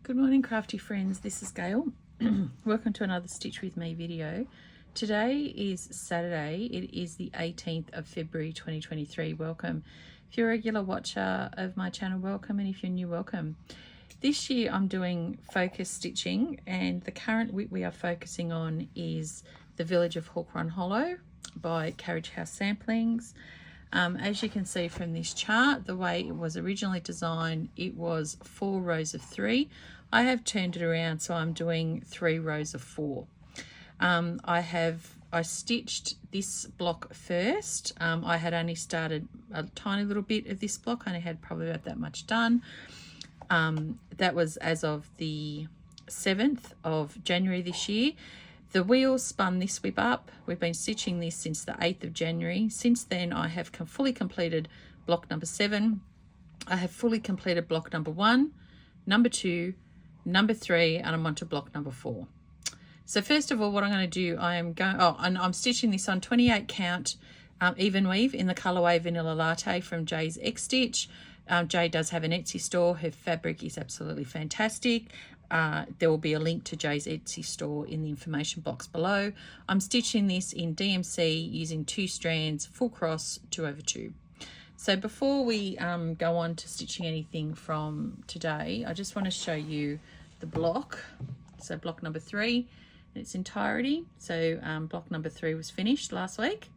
Good morning, crafty friends. This is Gail. Welcome to another Stitch with Me video. Today is Saturday. It is the 18th of February 2023. Welcome. If you're a regular watcher of my channel, welcome, and if you're new, welcome. This year I'm doing focus stitching, and the current WIP we are focusing on is The Village of Hawk Run Hollow by Carriage House Samplings. As you can see from this chart, the way it was originally designed, it was 4 rows of 3. I have turned it around, so I'm doing 3 rows of 4. I stitched this block first. I had only started a tiny little bit of this block. I only had probably about that much done. That was as of the 7th of January this year. The wheel spun this WIP up. We've been stitching this since the 8th of January. Since then, I have fully completed block number 7. I have fully completed block number 1, number 2, number 3, and I'm on to block number 4. So first of all, what I'm going to do, I'm stitching this on 28 count even weave in the colorway Vanilla Latte from Jays XStitch. Jay does have an Etsy store. Her fabric is absolutely fantastic. There will be a link to Jay's Etsy store in the information box below. I'm stitching this in DMC using 2 strands, full cross, 2/2. So before we go on to stitching anything from today, I just want to show you the block. So block number 3 in its entirety. So block number 3 was finished last week.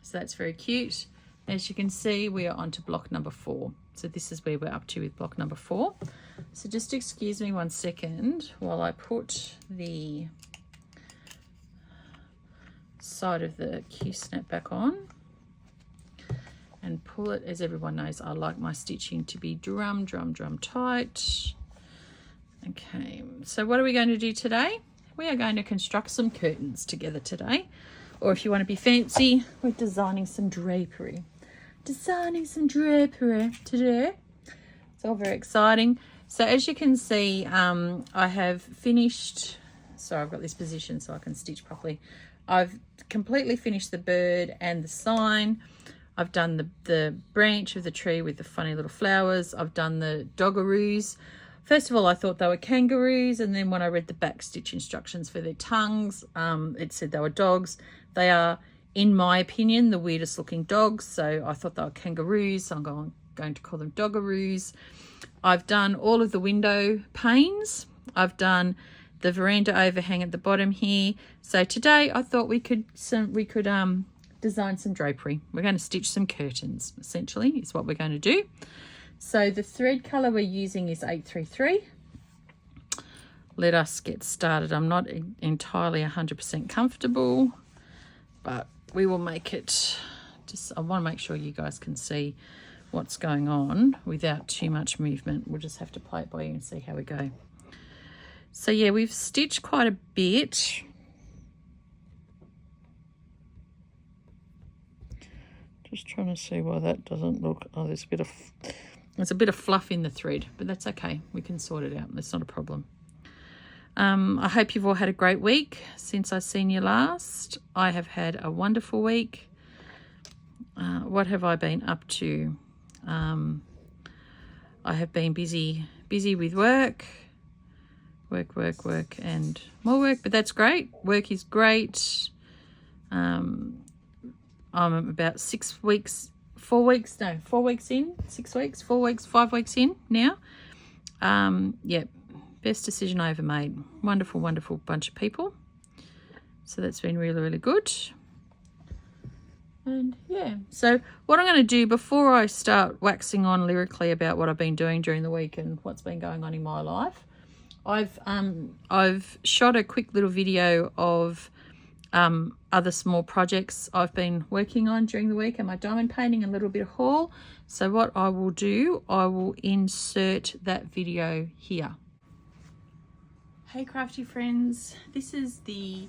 So that's very cute. As you can see, we are on to block number 4. So this is where we're up to with block number 4. So just excuse me 1 second while I put the side of the Q-snap back on and pull it. As everyone knows, I like my stitching to be drum tight. Okay, so what are we going to do today? We are going to construct some curtains together today. Or if you want to be fancy, we're designing some drapery. Designing some drapery today. It's all very exciting. So as you can see, I have finished, sorry, I've got this position so I can stitch properly. I've completely finished the bird and the sign. I've done the branch of the tree with the funny little flowers. I've done the doggaroos. First of all, I thought they were kangaroos, and then when I read the back stitch instructions for their tongues, it said they were dogs. They are, in my opinion, the weirdest looking dogs, so I thought they were kangaroos, so I'm going to call them doggaroos. I've done all of the window panes. I've done the veranda overhang at the bottom here. So today I thought we could design some drapery. We're going to stitch some curtains, essentially, is what we're going to do. So the thread colour we're using is 833. Let us get started. I'm not entirely 100% comfortable, but we will make it. I want to make sure you guys can see what's going on without too much movement. We'll just have to play it by ear and see how we go. So yeah, we've stitched quite a bit. Just trying to see why that doesn't look, there's a bit of fluff in the thread, but that's okay. We can sort it out. That's not a problem. I hope you've all had a great week since I've seen you last. I have had a wonderful week. What have I been up to? I have been busy with work, and more work, but that's great. Work is great. I'm about 5 weeks in now. Yeah, best decision I ever made. Wonderful bunch of people. So that's been really good. And yeah, so what I'm going to do before I start waxing on lyrically about what I've been doing during the week and what's been going on in my life, I've shot a quick little video of other small projects I've been working on during the week and my diamond painting and a little bit of haul. So what I will do, I will insert that video here. Hey crafty friends, this is the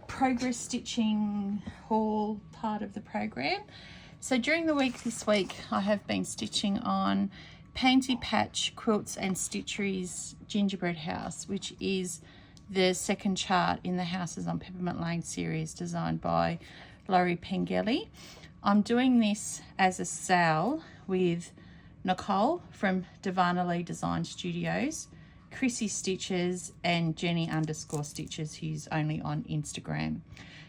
progress stitching haul part of the program. So during the week this week, I have been stitching on Pansy Patch Quilts and Stitchery's Gingerbread House, which is the second chart in the Houses on Peppermint Lane series designed by Laurie Pengelly. I'm doing this as a sale with Nicole from Vanilla Latte Design Studios, Chrissy Stitches, and Jenny_Stitches, who's only on Instagram.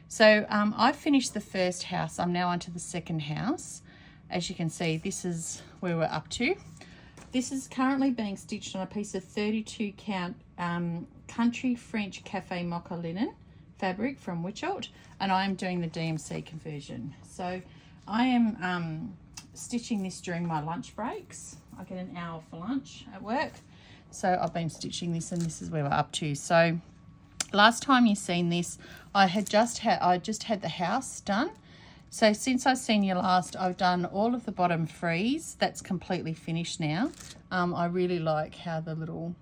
So I've finished the first house. I'm now onto the second house. As you can see, this is where we're up to. This is currently being stitched on a piece of 32 count Country French Cafe Mocha linen fabric from WIP Count, and I'm doing the DMC conversion. So I am stitching this during my lunch breaks. I get an hour for lunch at work. So I've been stitching this, and this is where we're up to. So last time you seen this, I just had the house done. So since I've seen you last, I've done all of the bottom frieze. That's completely finished now. I really like how the little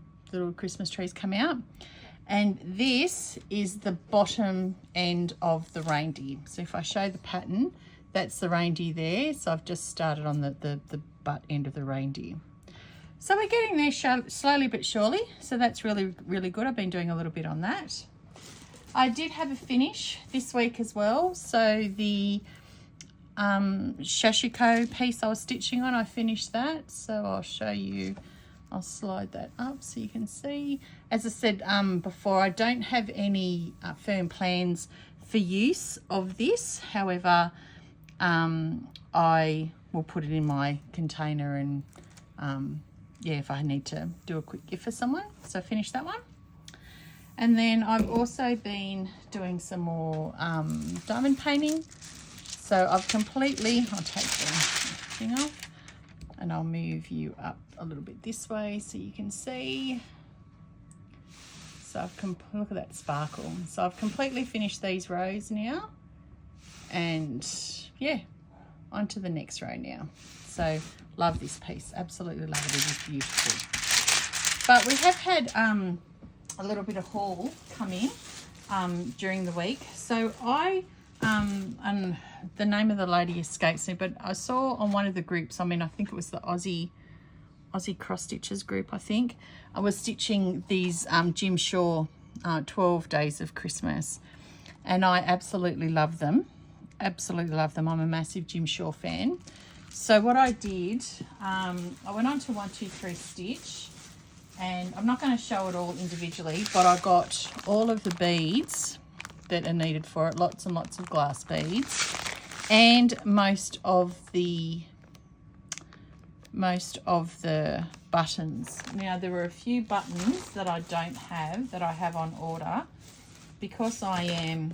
Christmas trees come out. And this is the bottom end of the reindeer. So if I show the pattern, that's the reindeer there. So I've just started on the butt end of the reindeer. So we're getting there slowly but surely. So that's really, really good. I've been doing a little bit on that. I did have a finish this week as well. So the Shashiko piece I was stitching on, I finished that. So I'll show you. I'll slide that up so you can see. As I said before, I don't have any firm plans for use of this. However, I will put it in my container, and yeah, if I need to do a quick gift for someone. So I finished that one. And then I've also been doing some more diamond painting. So I've completely, I'll take the thing off, and I'll move you up a little bit this way so you can see. So I've look at that sparkle. So I've completely finished these rows now, and yeah, on to the next row now. So love this piece, absolutely love it. It is beautiful. But we have had a little bit of haul come in during the week. So and the name of the lady escapes me, but I saw on one of the groups, I mean, I think it was the Aussie Cross Stitches group, I think. I was stitching these Jim Shaw 12 Days of Christmas, and I absolutely love them. Absolutely love them. I'm a massive Jim Shaw fan. So what I did, I went on to 123 Stitch, and I'm not going to show it all individually, but I got all of the beads that are needed for it, lots and lots of glass beads, and most of the buttons. Now there were a few buttons that I don't have, that I have on order, because I am,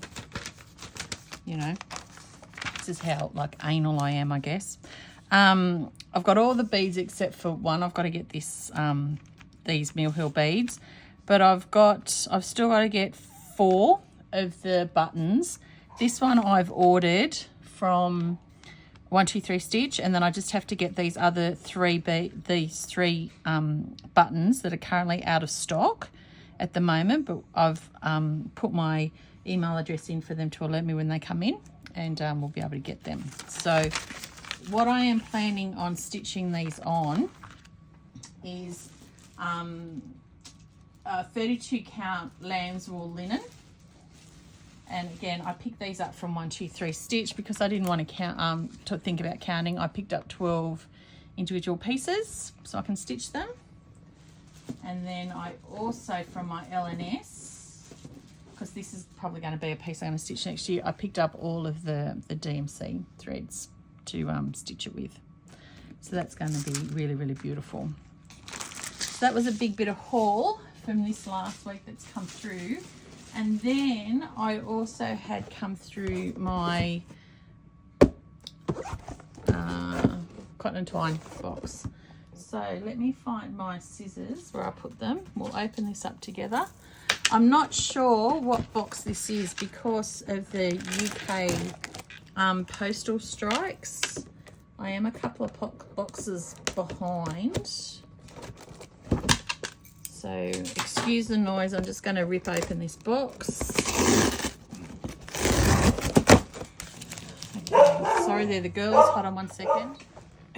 you know, this is how like anal I am, I guess. I've got all the beads except for one. I've got to get this these Mill Hill beads, but I've still got to get 4 of the buttons. This one I've ordered from 123 Stitch, and then I just have to get these other 3 buttons that are currently out of stock at the moment, but I've put my email address in for them to alert me when they come in, and we'll be able to get them. So what I am planning on stitching these on is 32 count lamb's wool linen. And again, I picked these up from 123 Stitch because I didn't want to count to think about counting. I picked up 12 individual pieces so I can stitch them. And then I also, from my LNS, because this is probably going to be a piece I'm going to stitch next year, I picked up all of the DMC threads to stitch it with. So that's going to be really, really beautiful. So that was a big bit of haul from this last week that's come through. And then I also had come through my cotton and twine box. So let me find my scissors where I put them. We'll open this up together. I'm not sure what box this is because of the UK postal strikes. I am a couple of boxes behind. So excuse the noise, I'm just going to rip open this box. Okay, sorry, they're the girls. Hold on one second.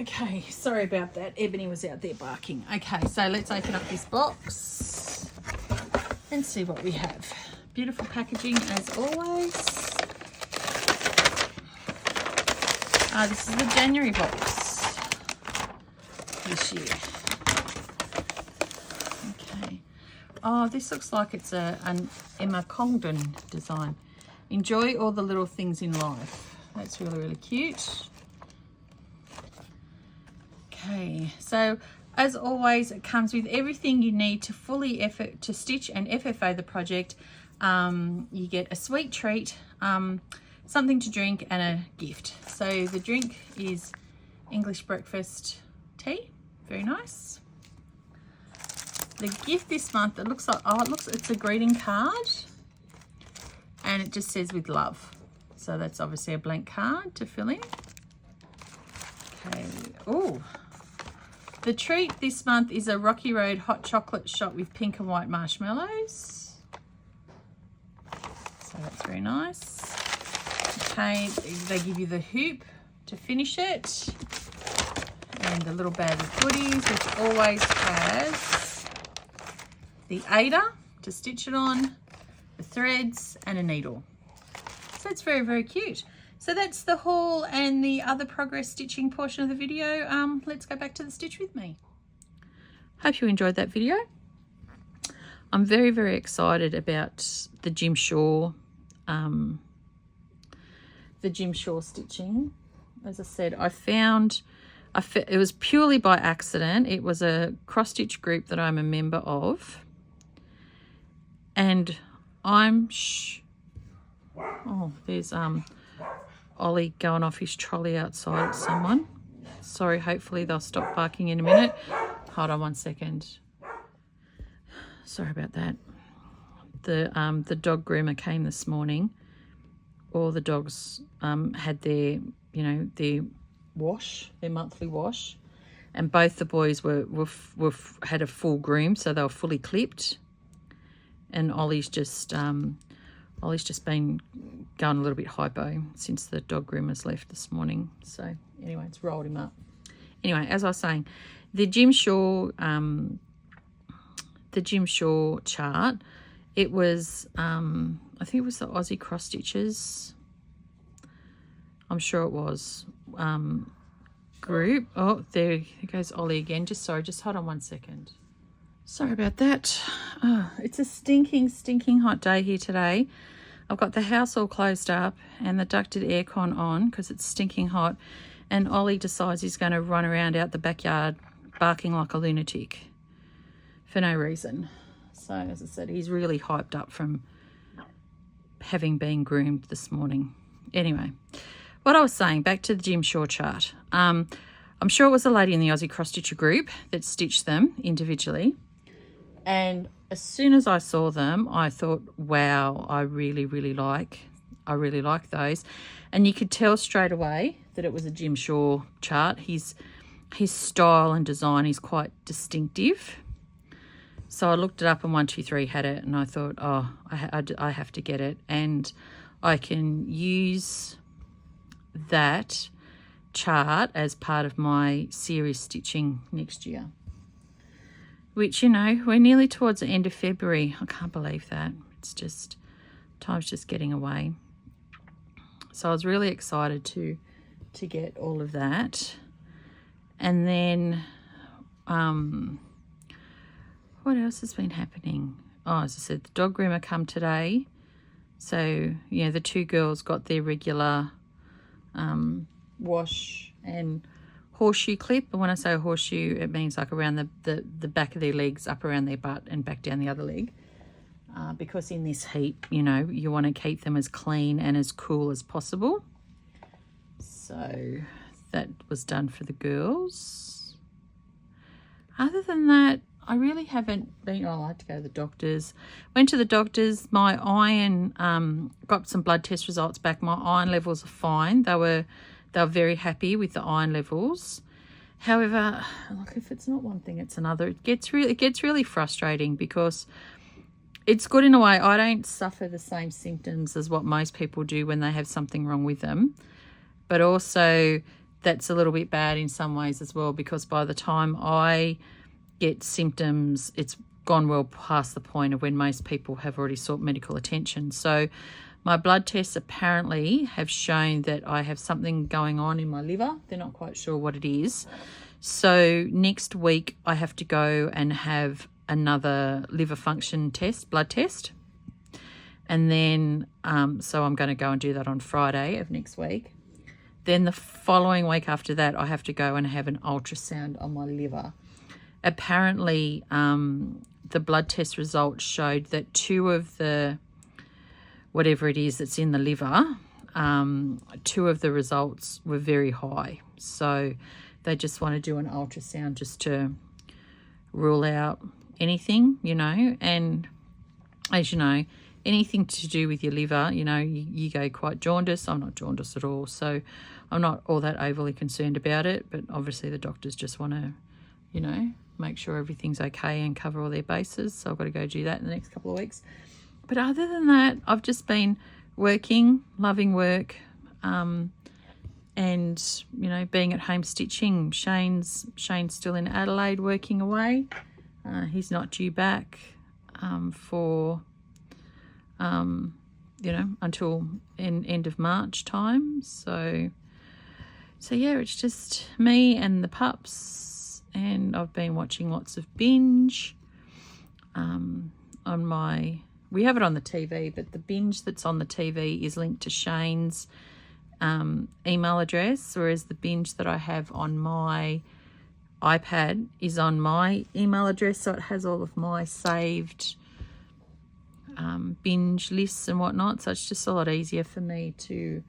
Okay, sorry about that. Ebony was out there barking. Okay, so let's open up this box and see what we have. Beautiful packaging as always. This is the January box. this year. Okay. Oh, this looks like it's an Emma Congdon design. Enjoy all the little things in life. That's really, really cute. Okay, so as always, it comes with everything you need to fully stitch and FFO the project. You get a sweet treat, something to drink, and a gift. So the drink is English breakfast tea, very nice. The gift this month, it looks like, it's a greeting card, and it just says with love. So that's obviously a blank card to fill in. Okay, oh. The treat this month is a Rocky Road hot chocolate shot with pink and white marshmallows. So that's very nice. Okay, they give you the hoop to finish it. And the little bag of goodies, which always has the aider to stitch it on, the threads, and a needle. So it's very, very cute. So that's the haul and the other progress stitching portion of the video. Let's go back to the stitch with me. Hope you enjoyed that video. I'm very, very excited about the Jim Shore stitching. As I said, it was purely by accident. It was a cross stitch group that I'm a member of, and there's Ollie going off his trolley outside at someone. Sorry, hopefully they'll stop barking in a minute. Hold on one second. Sorry about that. The dog groomer came this morning. All the dogs had their, their wash, their monthly wash, and both the boys had a full groom, so they were fully clipped. And Ollie's just been going a little bit hypo since the dog groomers left this morning. So anyway, it's rolled him up. Anyway, as I was saying, the Jim Shore chart, it was I think it was the Aussie cross stitches. I'm sure it was group. Oh, there goes Ollie again. Just hold on one second. Sorry about that. Oh, it's a stinking hot day here today. I've got the house all closed up and the ducted aircon on because it's stinking hot, and Ollie decides he's going to run around out the backyard barking like a lunatic for no reason. So as I said, he's really hyped up from having been groomed this morning. Anyway, what I was saying, back to the Jim Shore chart. I'm sure it was a lady in the Aussie cross stitcher group that stitched them individually, and as soon as I saw them, I thought, wow, I really like those. And you could tell straight away that it was a Jim Shore chart. His style and design is quite distinctive. So I looked it up and 123 had it, and I thought, oh, I have to get it. And I can use that chart as part of my series stitching next year. Which, we're nearly towards the end of February. I can't believe that. It's just, time's just getting away. So I was really excited to get all of that. And then, what else has been happening? Oh, as I said, the dog groomer come today. So, the two girls got their regular wash and horseshoe clip. And when I say horseshoe, it means like around the back of their legs, up around their butt and back down the other leg. Because in this heat, you want to keep them as clean and as cool as possible. So that was done for the girls. Other than that, I really haven't been. I like to go to the doctors. Went to the doctors. My iron, got some blood test results back. My iron levels are fine. They were very happy with the iron levels. However, look, if it's not one thing, it's another. It gets really frustrating because it's good in a way. I don't suffer the same symptoms as what most people do when they have something wrong with them. But also that's a little bit bad in some ways as well, because by the time I get symptoms, it's gone well past the point of when most people have already sought medical attention. So my blood tests apparently have shown that I have something going on in my liver. They're not quite sure what it is. So next week I have to go and have another liver function test, blood test. And then, so I'm going to go and do that on Friday of next week. Then the following week after that, I have to go and have an ultrasound on my liver. Apparently, the blood test results showed that 2 of the, whatever it is that's in the liver, 2 of the results were very high. So they just want to do an ultrasound just to rule out anything, you know. And as you know, anything to do with your liver, you know, you go quite jaundiced. I'm not jaundiced at all, so I'm not all that overly concerned about it. But obviously the doctors just want to, you know, make sure everything's okay and cover all their bases. So I've got to go do that in the next couple of weeks. But other than that, I've just been working, loving work, and, you know, being at home stitching. Shane's still in Adelaide working away. He's not due back for, you know, until end of March time. So yeah, it's just me and the pups, and I've been watching lots of binge on my, we have it on the TV, but the binge that's on the TV is linked to Shane's email address, whereas the binge that I have on my iPad is on my email address, so it has all of my saved binge lists and whatnot. So it's just a lot easier for me to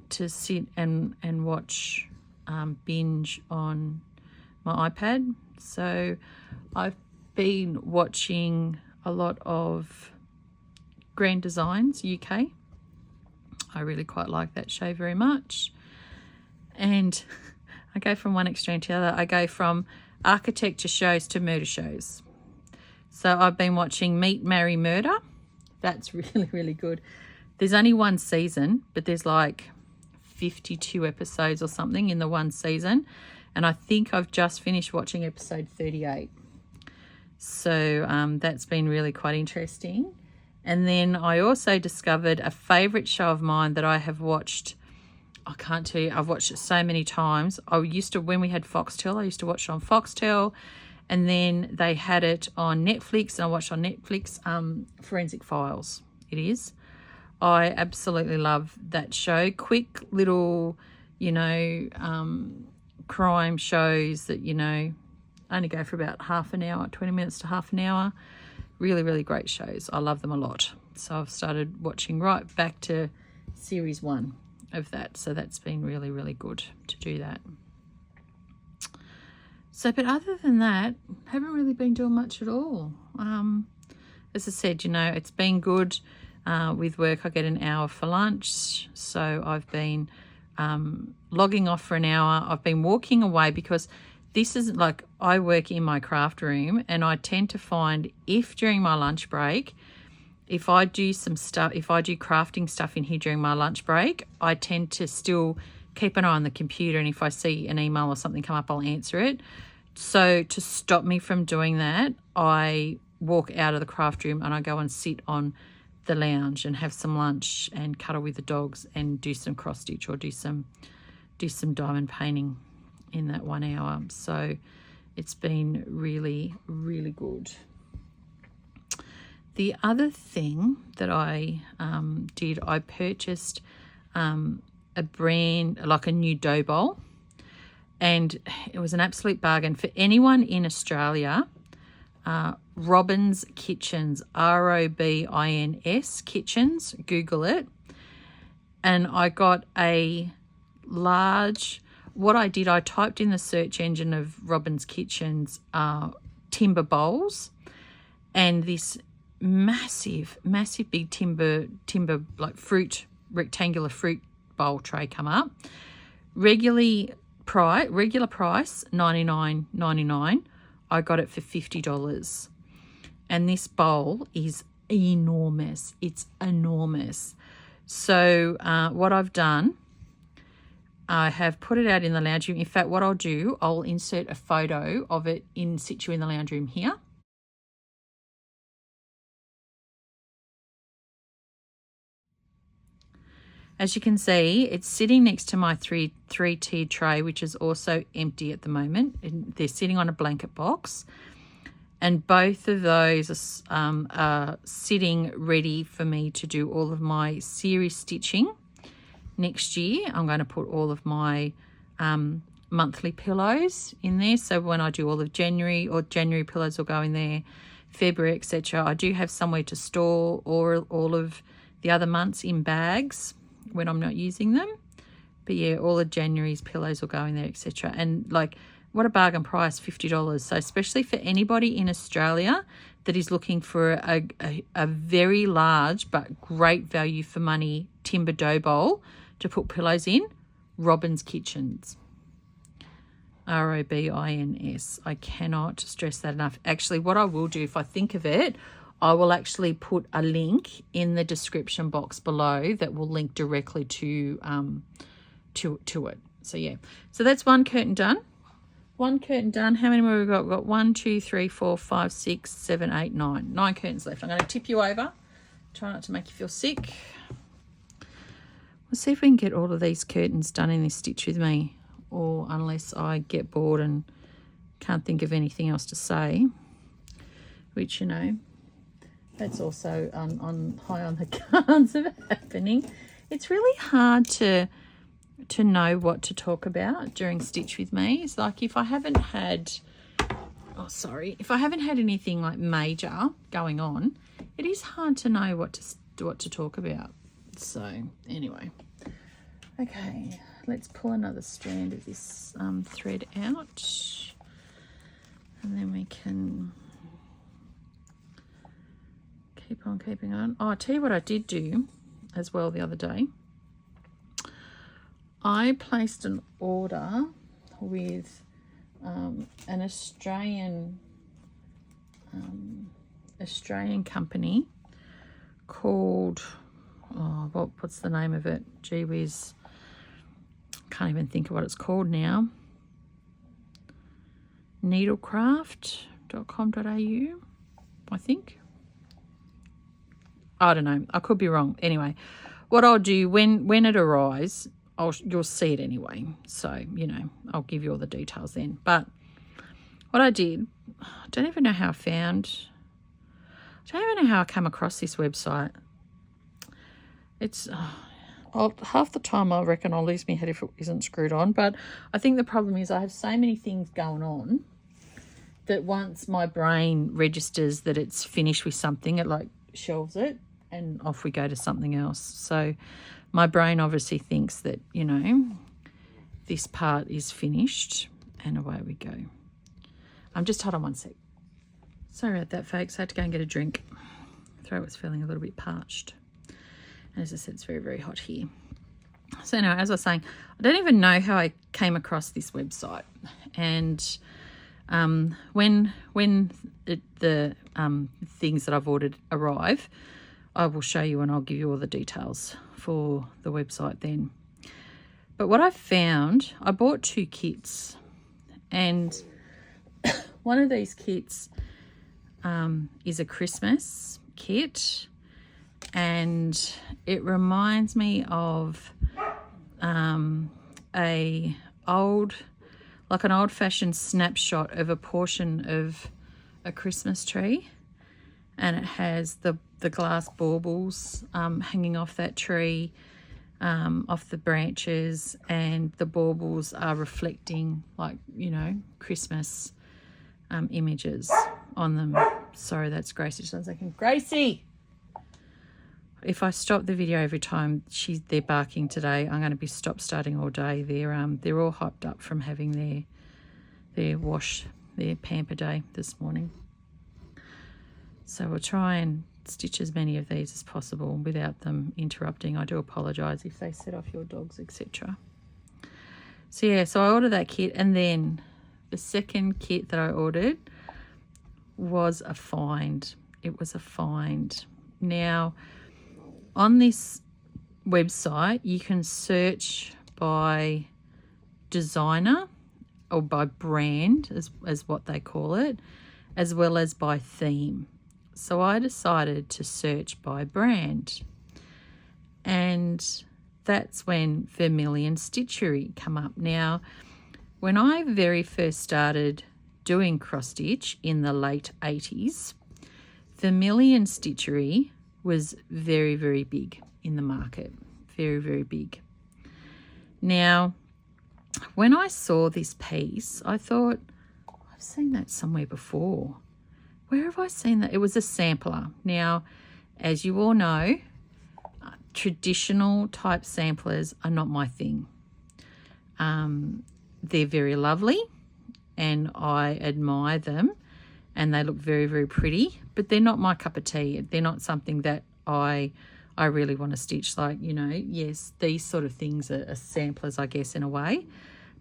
sit and watch binge on my iPad. So I've been watching a lot of Grand Designs UK. I really quite like that show very much. And I go from one extreme to the other. I go from architecture shows to murder shows. So I've been watching Meet, Marry, Murder. That's really, really good. There's only one season, but there's like 52 episodes or something in the one season. And I think I've just finished watching episode 38. So that's been really quite interesting. And then I also discovered a favourite show of mine that I have watched. I can't tell you, I've watched it so many times. I used to, when we had Foxtel, I used to watch it on Foxtel. And then they had it on Netflix, and I watched on Netflix, Forensic Files, it is. I absolutely love that show. Quick little, you know, crime shows that, you know, only go for about half an hour, 20 minutes to half an hour. Really, really great shows. I love them a lot. So I've started watching right back to series 1 of that. So that's been really, really good to do that. So, but other than that, haven't really been doing much at all. As I said, you know, it's been good with work. I get an hour for lunch. So I've been logging off for an hour. I've been walking away because this isn't like, I work in my craft room, and I tend to find if during my lunch break, if I do some stuff, if I do crafting stuff in here during my lunch break, I tend to still keep an eye on the computer, and if I see an email or something come up, I'll answer it. So to stop me from doing that, I walk out of the craft room and I go and sit on the lounge and have some lunch and cuddle with the dogs and do some cross stitch or do some diamond painting in that 1 hour. So it's been really, really good. The other thing that I did, I purchased a brand, like a new dough bowl, and it was an absolute bargain. For anyone in Australia, Robin's Kitchens, ROBINS Kitchens, Google it. And I got a large, what I did, I typed in the search engine of Robin's Kitchens timber bowls, and this massive big timber like fruit, rectangular fruit bowl tray come up. Regular price $99.99. I got it for $50, and this bowl is enormous. It's enormous. So what I've done, I have put it out in the lounge room. In fact, what I'll do, I'll insert a photo of it in situ in the lounge room here. As you can see, it's sitting next to my three-tiered tray, which is also empty at the moment. And they're sitting on a blanket box. And both of those are sitting ready for me to do all of my series stitching. Next year, I'm going to put all of my monthly pillows in there. So when I do all of January, or January pillows will go in there, February, etc. I do have somewhere to store all of the other months in bags when I'm not using them. But yeah, all of January's pillows will go in there, etc. And like, what a bargain price, $50. So especially for anybody in Australia that is looking for a very large but great value for money timber dough bowl to put pillows in, Robin's Kitchens. ROBINS. I cannot stress that enough. Actually, what I will do, if I think of it, I will actually put a link in the description box below that will link directly to it. So yeah, so that's one curtain done. One curtain done. How many more have we got? We've got 1, 2, 3, 4, 5, 6, 7, 8, 9. 9 curtains left. I'm going to tip you over. Try not to make you feel sick. We'll see if we can get all of these curtains done in this stitch with me, or unless I get bored and can't think of anything else to say, which, you know, that's also on high on the cards of happening. It's really hard to know what to talk about during Stitch with me. It's like if I haven't had, if I haven't had anything like major going on, it is hard to know what to talk about. So anyway, okay, let's pull another strand of this thread out, and then we can keep on keeping on. Oh, I'll tell you what I did do as well the other day. I placed an order with an Australian company called, what's the name of it? Gee whiz, can't even think of what it's called now. Needlecraft.com.au, I think. I don't know. I could be wrong. Anyway, what I'll do when it arrives, you'll see it anyway. So, you know, I'll give you all the details then. But what I did, I don't even know how I came across this website. It's half the time I reckon I'll lose my head if it isn't screwed on. But I think the problem is I have so many things going on that once my brain registers that it's finished with something, it like shelves it and off we go to something else. So my brain obviously thinks that, you know, this part is finished, and away we go. Hold on one sec. Sorry about that, folks. I had to go and get a drink. Throat was feeling a little bit parched. And as I said, it's very, very hot here. So now, as I was saying, I don't even know how I came across this website. And when the things that I've ordered arrive, I will show you and I'll give you all the details for the website then. But what I found, I bought 2 kits, and one of these kits is a Christmas kit, and it reminds me of an old-fashioned snapshot of a portion of a Christmas tree, and it has the glass baubles hanging off that tree, off the branches, and the baubles are reflecting, like, you know, Christmas images on them. Sorry, that's Gracie. Just 1 second. Gracie! If I stop the video every time they're barking today, I'm going to be starting all day. They're all hyped up from having their pamper day this morning. So we'll try and stitch as many of these as possible without them interrupting. I do apologise if they set off your dogs, etc. So yeah, so I ordered that kit, and then the second kit that I ordered was a find. It was a find. Now, on this website, you can search by designer or by brand, as what they call it, as well as by theme. So I decided to search by brand, and that's when Vermilion Stitchery come up. Now, when I very first started doing cross stitch in the late 80s, Vermilion Stitchery was very, very big in the market. Very, very big. Now, when I saw this piece, I thought, I've seen that somewhere before. Where have I seen that? It was a sampler. Now, as you all know, traditional type samplers are not my thing. They're very lovely and I admire them and they look very, very pretty, but they're not my cup of tea. They're not something that I really want to stitch. Like, you know, yes, these sort of things are samplers, I guess, in a way,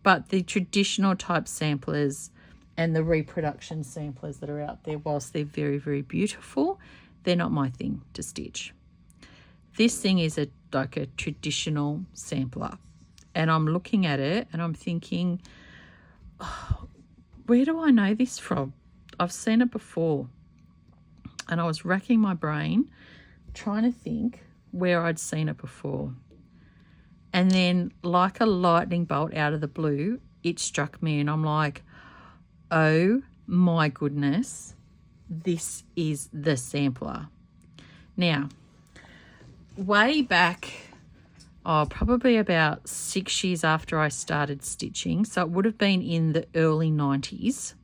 but the traditional type samplers and the reproduction samplers that are out there, whilst they're very, very beautiful, they're not my thing to stitch. This thing is like a traditional sampler. And I'm looking at it and I'm thinking, oh, where do I know this from? I've seen it before. And I was racking my brain trying to think where I'd seen it before. And then like a lightning bolt out of the blue, it struck me and I'm like, oh my goodness, this is the sampler. Now, way back, probably about 6 years after I started stitching, so it would have been in the early 90s,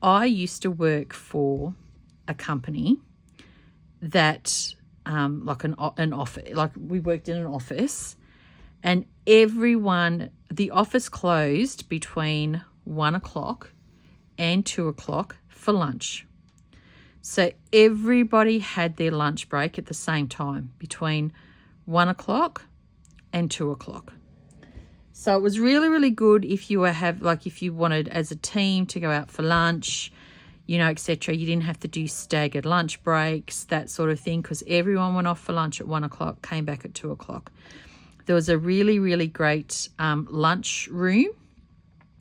I used to work for a company that, like an office, like we worked in an office, and the office closed between 1 o'clock and 2 o'clock for lunch. So everybody had their lunch break at the same time between 1 o'clock and 2 o'clock. So it was really, really good if you if you wanted as a team to go out for lunch, you know, etc. You didn't have to do staggered lunch breaks, that sort of thing, because everyone went off for lunch at 1 o'clock, came back at 2 o'clock. There was a really, really great lunch room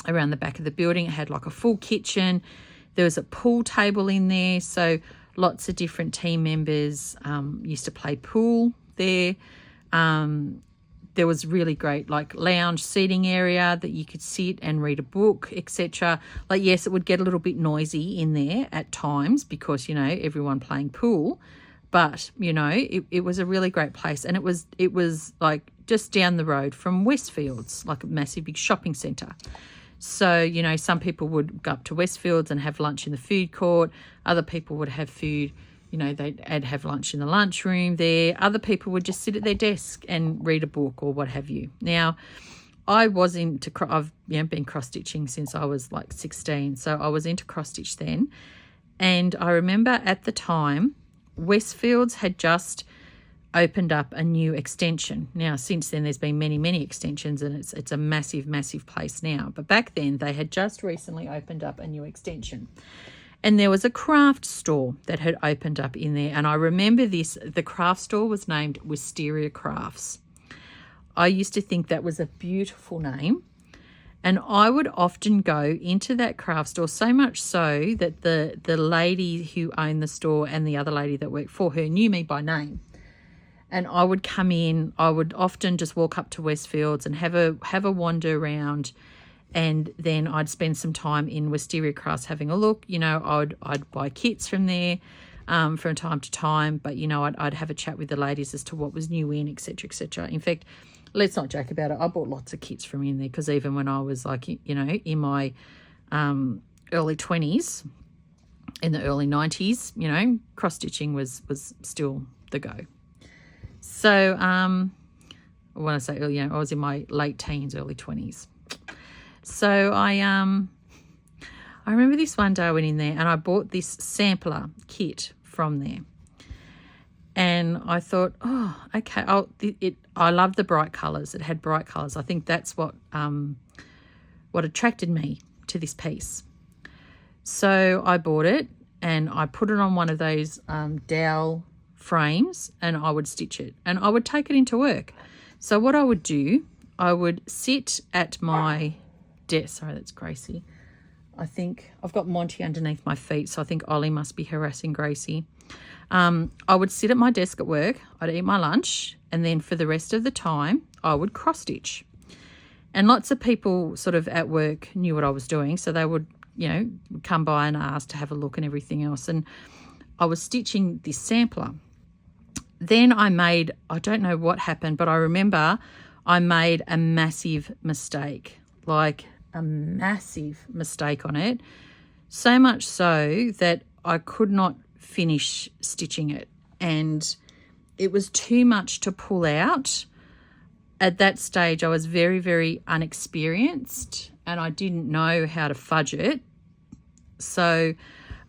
around the back of the building. It had like a full kitchen. There was a pool table in there, so lots of different team members used to play pool there. There was really great like lounge seating area that you could sit and read a book, etc. Like, yes, it would get a little bit noisy in there at times because, you know, everyone playing pool, but, you know, it was a really great place. And it was like just down the road from Westfields, like a massive big shopping centre. So, you know, some people would go up to Westfields and have lunch in the food court. Other people would have food, you know, they'd have lunch in the lunchroom there. Other people would just sit at their desk and read a book or what have you. Now, I've been cross-stitching since I was like 16. So I was into cross-stitch then. And I remember at the time, Westfields had just opened up a new extension. Now, since then, there's been many, many extensions and it's a massive, massive place now. But back then, they had just recently opened up a new extension. And there was a craft store that had opened up in there. And I remember the craft store was named Wisteria Crafts. I used to think that was a beautiful name. And I would often go into that craft store, so much so that the lady who owned the store and the other lady that worked for her knew me by name. And I would come in, I would often just walk up to Westfields and have a wander around, and then I'd spend some time in Wisteria Crafts having a look. You know, I'd buy kits from there from time to time, but, you know, I'd have a chat with the ladies as to what was new in, etc., etc. In fact, let's not joke about it, I bought lots of kits from in there, because even when I was like, you know, in my early 20s, in the early 90s, you know, cross-stitching was still the go. So when I say early, you know, I was in my late teens, early 20s. So I remember this one day I went in there and I bought this sampler kit from there. And I thought, oh, okay, I love the bright colours. It had bright colours. I think that's what attracted me to this piece. So I bought it and I put it on one of those dowel frames and I would stitch it. And I would take it into work. So what I would do, I would sit at my desk. Sorry, that's Gracie. I think I've got Monty underneath my feet, so I think Ollie must be harassing Gracie. I would sit at my desk at work, I'd eat my lunch, and then for the rest of the time, I would cross stitch. And lots of people sort of at work knew what I was doing, so they would, you know, come by and ask to have a look and everything else. And I was stitching this sampler. Then I don't know what happened, but I remember I made a massive mistake, like a massive mistake on it. So much so that I could not finish stitching it, and it was too much to pull out. At that stage, I was very, very unexperienced and I didn't know how to fudge it. So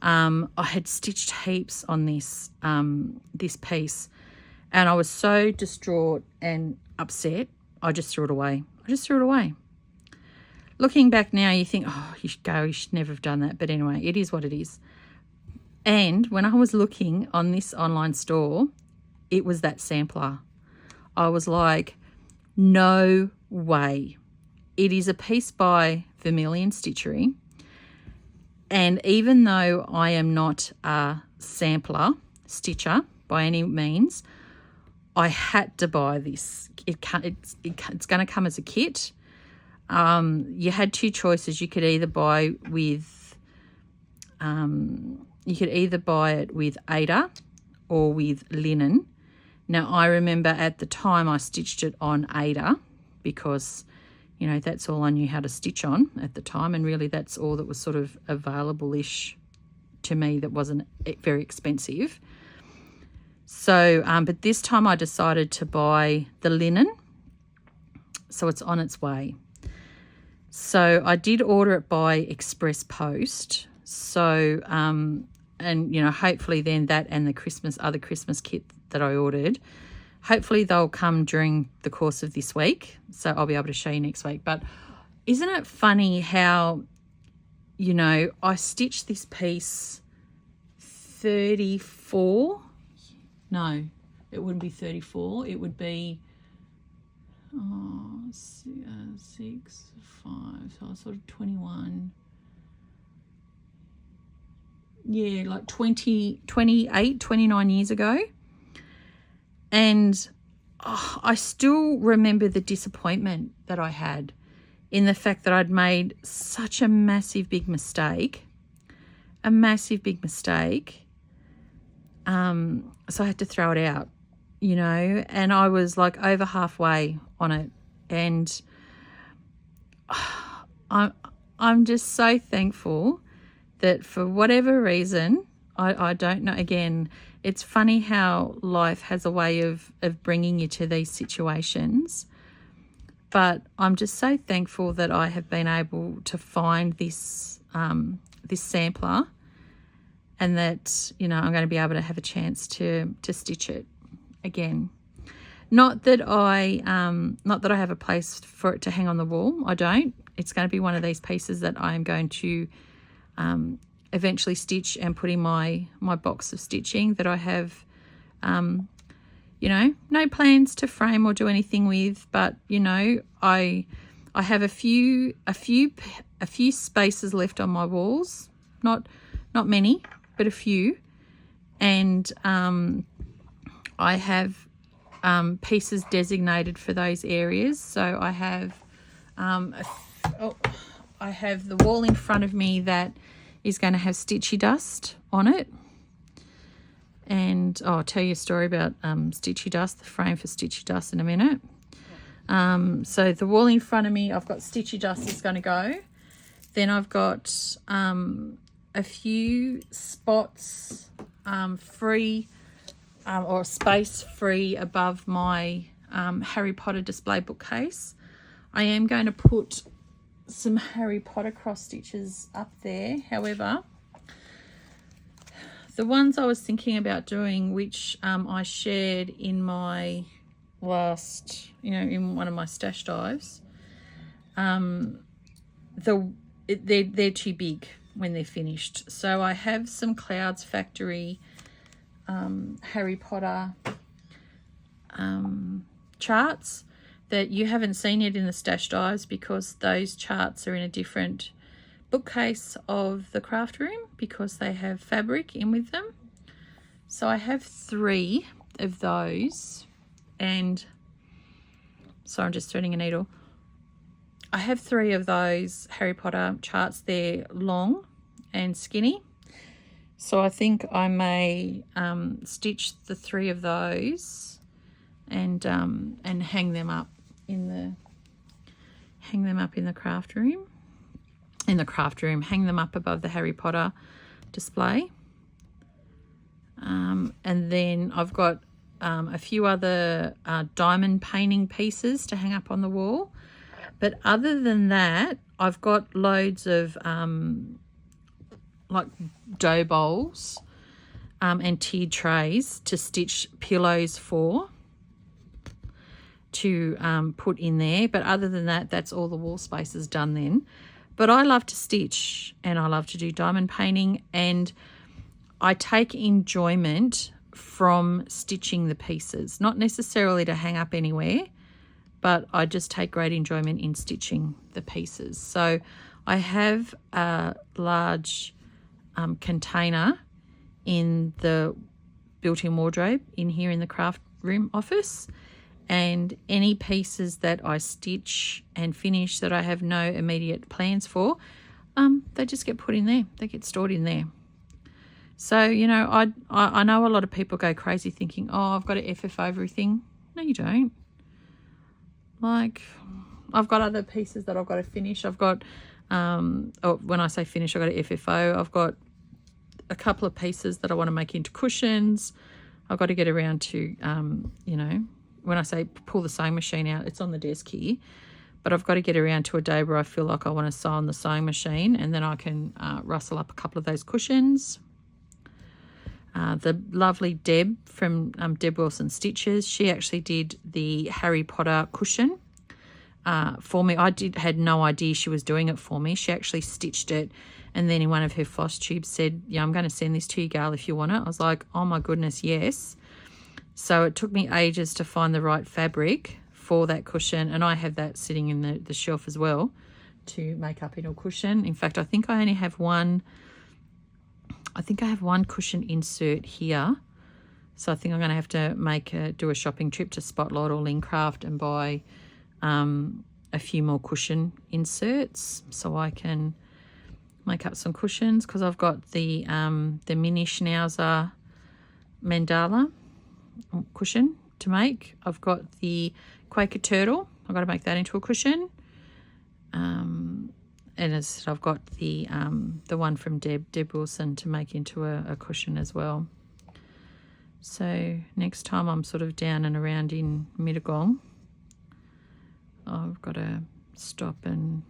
I had stitched heaps on this piece, and I was so distraught and upset, I just threw it away. Looking back now, you think, oh, you should never have done that. But anyway, it is what it is. And when I was looking on this online store, it was that sampler. I was like, no way. It is a piece by Vermilion Stitchery. And even though I am not a sampler stitcher by any means, I had to buy this. It's going to come as a kit. You had two choices. You could either buy with, it with Aida or with linen. Now, I remember at the time I stitched it on Aida because, you know, that's all I knew how to stitch on at the time, and really that's all that was sort of available-ish to me that wasn't very expensive. So, but this time I decided to buy the linen, so it's on its way. So I did order it by express post. So, and, you know, hopefully then that and the other Christmas kit that I ordered, hopefully they'll come during the course of this week. So I'll be able to show you next week. But isn't it funny how, you know, I stitched this piece 34. No, it wouldn't be 34. It would be 6, 5, so I was sort of 21. Yeah, like 28, 29 years ago. And I still remember the disappointment that I had in the fact that I'd made such a massive big mistake. So I had to throw it out, you know, and I was like over halfway on it. And I'm just so thankful that for whatever reason, I don't know, again, it's funny how life has a way of bringing you to these situations. But I'm just so thankful that I have been able to find this sampler, and that, you know, I'm going to be able to have a chance to stitch it again. Not that I have a place for it to hang on the wall. I don't. It's going to be one of these pieces that I am going to eventually stitch and put in my box of stitching that I have, you know, no plans to frame or do anything with. But, you know, I have a few spaces left on my walls, not many, but a few, and I have pieces designated for those areas. So I have I have the wall in front of me that is going to have stitchy dust on it. And I'll tell you a story about stitchy dust, the frame for stitchy dust in a minute. So the wall in front of me, I've got stitchy dust is going to go. Then I've got a few spots free or space free above my Harry Potter display bookcase. I am going to put some Harry Potter cross stitches up there. However, the ones I was thinking about doing, which I shared in my last, you know, in one of my stash dives, they're too big when they're finished. So I have some Clouds Factory Harry Potter charts that you haven't seen yet in the stash dives, because those charts are in a different bookcase of the craft room because they have fabric in with them. So I have 3 of those, and so I'm just threading a needle. I have 3 of those Harry Potter charts. They're long and skinny, so I think I may stitch the 3 of those and hang them up in the craft room. Hang them up above the Harry Potter display. And then I've got a few other diamond painting pieces to hang up on the wall. But other than that, I've got loads of like dough bowls and tea trays to stitch pillows for, to put in there. But other than that, that's all the wall spaces done then. But I love to stitch and I love to do diamond painting, and I take enjoyment from stitching the pieces, not necessarily to hang up anywhere, but I just take great enjoyment in stitching the pieces. So I have a large container in the built-in wardrobe in here in the craft room office, and any pieces that I stitch and finish that I have no immediate plans for, they just get put in there. They get stored in there. So, you know, I know a lot of people go crazy thinking, oh, I've got to FF everything. No, you don't. Like, I've got other pieces that I've got to finish. I've got, when I say finish, I've got to FFO. I've got a couple of pieces that I want to make into cushions. I've got to get around to, you know, when I say pull the sewing machine out, it's on the desk here. But I've got to get around to a day where I feel like I want to sew on the sewing machine, and then I can rustle up a couple of those cushions. The lovely Deb from Deb Wilson Stitches, she actually did the Harry Potter cushion for me. I had no idea she was doing it for me. She actually stitched it, and then in one of her floss tubes said, yeah, I'm going to send this to you, Gal, if you want it. I was like, oh my goodness, yes. So it took me ages to find the right fabric for that cushion, and I have that sitting in the shelf as well to make up into a cushion. In fact, I think I only have one. I think I have one cushion insert here, so I think I'm going to have to do a shopping trip to Spotlight or Lincraft and buy a few more cushion inserts so I can make up some cushions, because I've got the mini Schnauzer mandala cushion to make. I've got the Quaker Turtle. I've got to make that into a cushion. And as I've got the one from Deb Wilson to make into a cushion as well. So next time I'm sort of down and around in Mittagong, I've got to stop and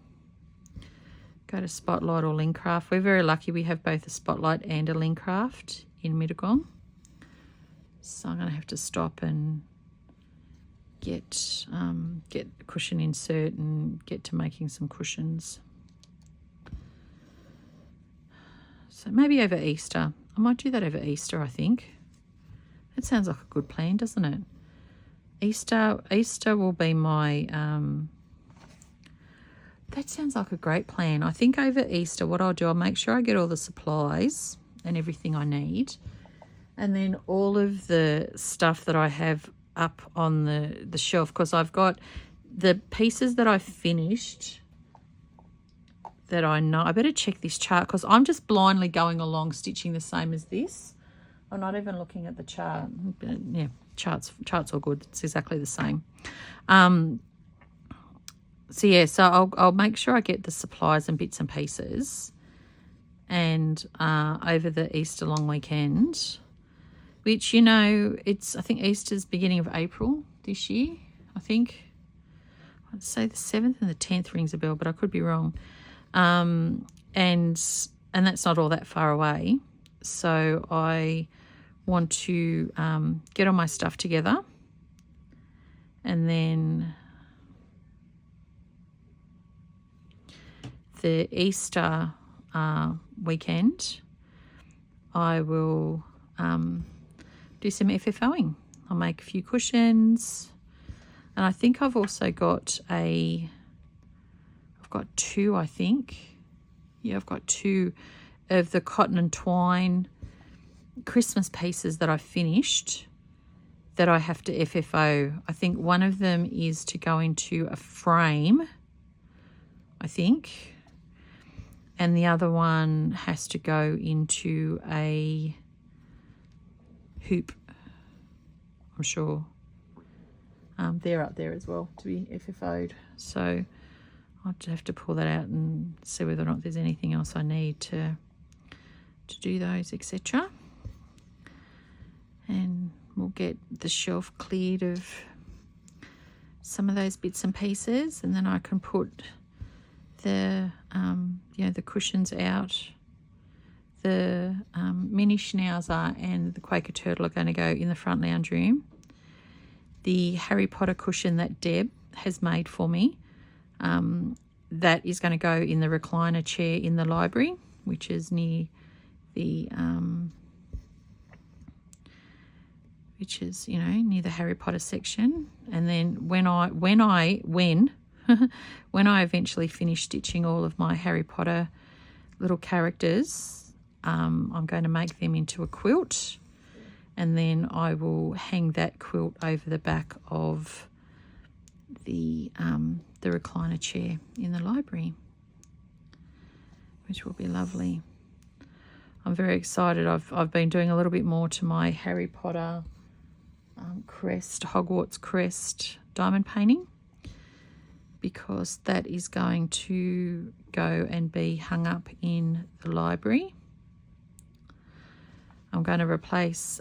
go to Spotlight or Lincraft. We're very lucky we have both a Spotlight and a Lincraft in Mittagong. So I'm going to have to stop and get a cushion insert and get to making some cushions. So maybe over Easter. I might do that over Easter, I think. That sounds like a good plan, doesn't it? Easter will be my... that sounds like a great plan. I think over Easter what I'll do, I'll make sure I get all the supplies and everything I need. And then all of the stuff that I have up on the shelf, because I've got the pieces that I finished that I know. I better check this chart, because I'm just blindly going along stitching the same as this. I'm not even looking at the chart. But yeah, chart's all good. It's exactly the same. So yeah, so I'll make sure I get the supplies and bits and pieces, and over the Easter long weekend, which, you know, I think Easter's beginning of April this year. I think I'd say the 7th and the 10th rings a bell, but I could be wrong. And that's not all that far away. So I want to get all my stuff together, and then the Easter weekend I will do some FFOing. I'll make a few cushions, and I think I've also got I've got 2, I think. Yeah, I've got 2 of the cotton and twine Christmas pieces that I finished that I have to FFO. I think one of them is to go into a frame, I think. And the other one has to go into a hoop, I'm sure. They're up there as well to be FFO'd. So I'll just have to pull that out and see whether or not there's anything else I need to do those, etc. And we'll get the shelf cleared of some of those bits and pieces, and then I can put the the cushions out. The mini schnauzer and the Quaker turtle are going to go in the front lounge room. The Harry Potter cushion that Deb has made for me, that is going to go in the recliner chair in the library, which is near the near the Harry Potter section. And then when I eventually finish stitching all of my Harry Potter little characters, I'm going to make them into a quilt, and then I will hang that quilt over the back of the recliner chair in the library, which will be lovely. I'm very excited. I've been doing a little bit more to my Harry Potter crest, Hogwarts crest diamond painting, because that is going to go and be hung up in the library. I'm going to replace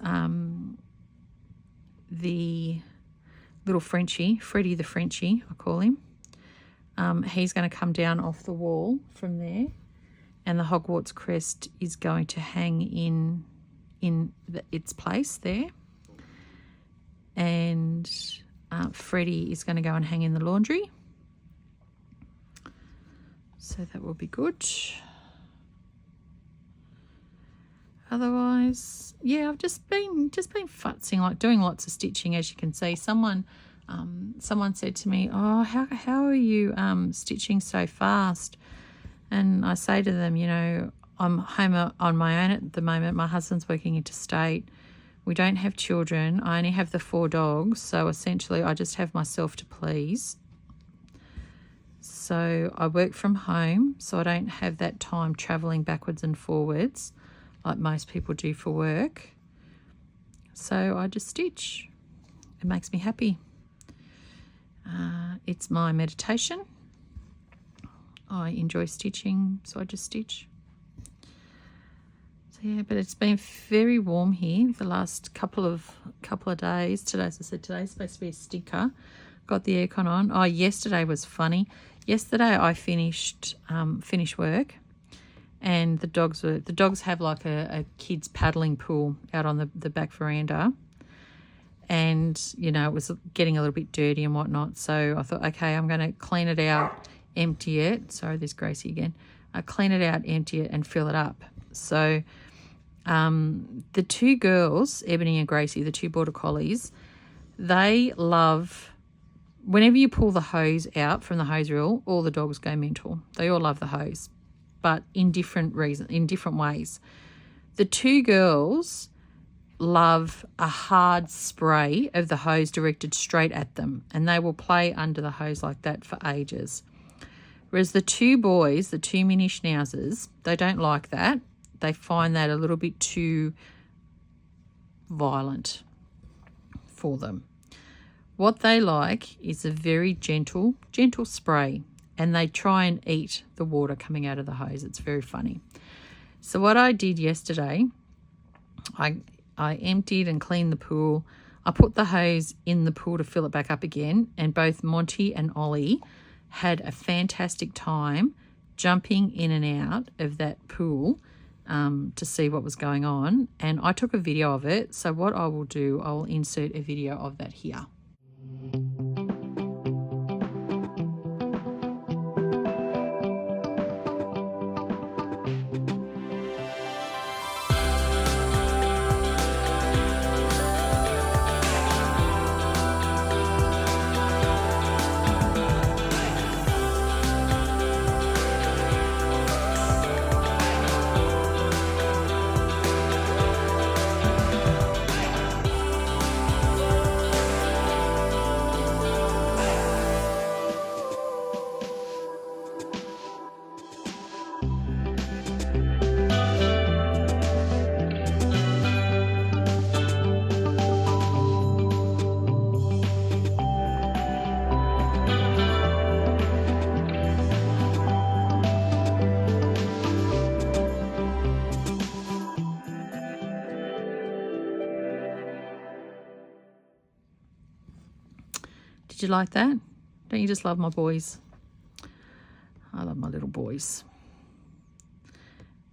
the little Frenchie, Freddie the Frenchie, I call him. He's going to come down off the wall from there, and the Hogwarts crest is going to hang in its place there. And Freddie is going to go and hang in the laundry. So that will be good. Otherwise, yeah, I've just been futzing, like doing lots of stitching, as you can see. Someone said to me, "Oh, how are you stitching so fast?" And I say to them, I'm home on my own at the moment. My husband's working interstate. We don't have children. I only have the 4 dogs, so essentially I just have myself to please. So I work from home, so I don't have that time travelling backwards and forwards like most people do for work. So I just stitch. It makes me happy. It's my meditation. I enjoy stitching, so I just stitch. So yeah, but it's been very warm here the last couple of days. Today, as I said, today's supposed to be a stinker. Got the aircon on. Oh, yesterday was funny. Yesterday I finished work, and the dogs have like a kids paddling pool out on the back veranda, and it was getting a little bit dirty and whatnot. So I thought, okay, I'm going to clean it out, empty it. Sorry, there's Gracie again. I clean it out, empty it, and fill it up. So the 2 girls, Ebony and Gracie, the 2 border collies, they love. Whenever you pull the hose out from the hose reel, all the dogs go mental. They all love the hose, but in different ways. The 2 girls love a hard spray of the hose directed straight at them, and they will play under the hose like that for ages. Whereas the 2 boys, the 2 mini schnauzers, they don't like that. They find that a little bit too violent for them. What they like is a very gentle spray, and they try and eat the water coming out of the hose. It's very funny. So what I did yesterday, I emptied and cleaned the pool. I put the hose in the pool to fill it back up again, and both Monty and Ollie had a fantastic time jumping in and out of that pool to see what was going on, and I took a video of it. So what I will do, I'll insert a video of that here. Did you like that? Don't you just love my boys? I love my little boys.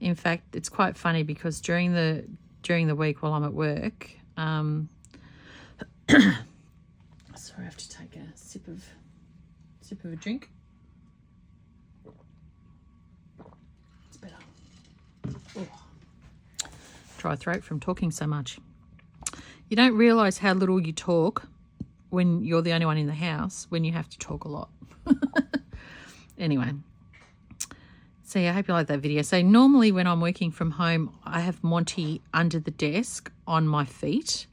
In fact, it's quite funny because during the week while I'm at work, sorry, I have to take a sip of a drink. It's better. Oh. Dry throat from talking so much. You don't realise how little you talk when you're the only one in the house, when you have to talk a lot. Anyway. So yeah, I hope you like that video. So normally when I'm working from home, I have Monty under the desk on my feet.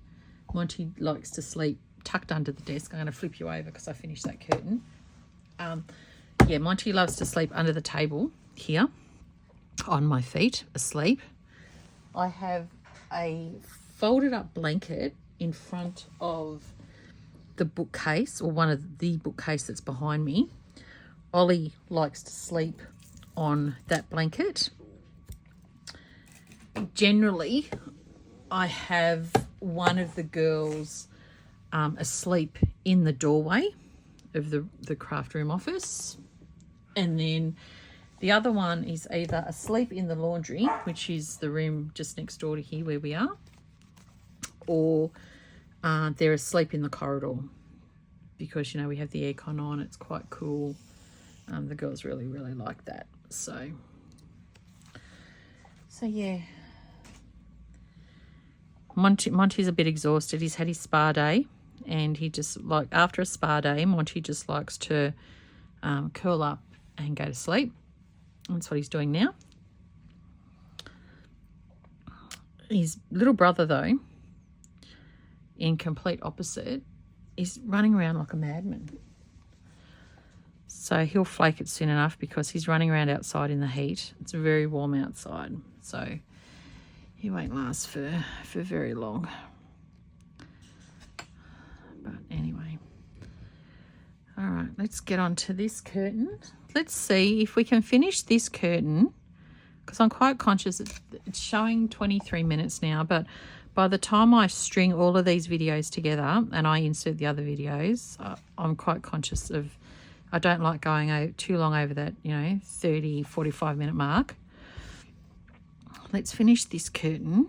Monty likes to sleep tucked under the desk. I'm going to flip you over because I finished that curtain. Yeah, Monty loves to sleep under the table here on my feet, asleep. I have a folded up blanket in front of the bookcase, or one of the bookcase that's behind me. Ollie likes to sleep on that blanket. Generally, I have one of the girls asleep in the doorway of the craft room office, and then the other one is either asleep in the laundry, which is the room just next door to here where we are, or they're asleep in the corridor because, you know, we have the aircon on. It's quite cool. The girls really, really like that. So yeah. Monty's a bit exhausted. He's had his spa day, and he just, like, after a spa day, Monty just likes to curl up and go to sleep. That's what he's doing now. His little brother, though, in complete opposite, is running around like a madman. So he'll flake it soon enough because he's running around outside in the heat. It's very warm outside, so he won't last for very long. But anyway. All right, let's get on to this curtain. Let's see if we can finish this curtain, because I'm quite conscious it's showing 23 minutes now, but by the time I string all of these videos together and I insert the other videos, I'm quite conscious of, I don't like going too long over that, 30, 45 minute mark. Let's finish this curtain,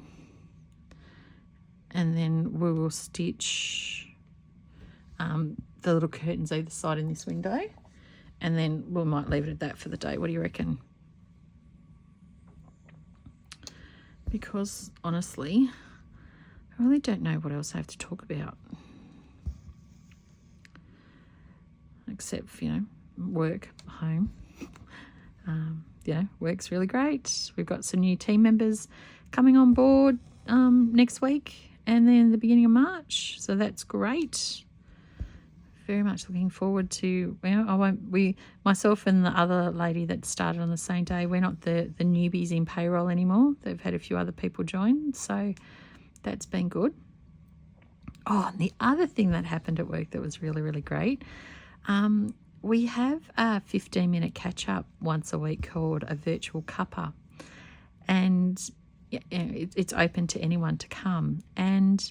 and then we will stitch the little curtains either side in this window, and then we might leave it at that for the day. What do you reckon? Because honestly, I really don't know what else I have to talk about. Except for, work, home. Work's really great. We've got some new team members coming on board next week, and then the beginning of March. So that's great. Very much looking forward to, myself and the other lady that started on the same day, we're not the newbies in payroll anymore. They've had a few other people join, so that's been good. Oh, and the other thing that happened at work that was really, really great, we have a 15-minute catch-up once a week called a virtual cuppa, and it's open to anyone to come and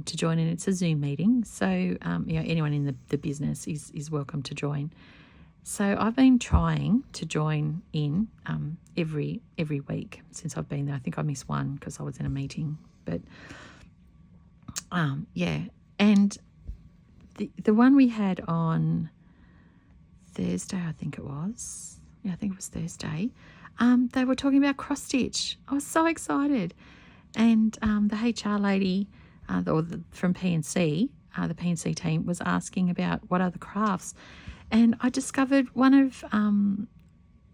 to join in. It's a Zoom meeting, so anyone in the business is welcome to join. So I've been trying to join in every week since I've been there. I think I missed one because I was in a meeting, but and the one we had on Thursday, I think it was. Yeah, I think it was Thursday. They were talking about cross stitch. I was so excited, and the HR lady, from PNC, the PNC team, was asking about what other crafts, and I discovered one of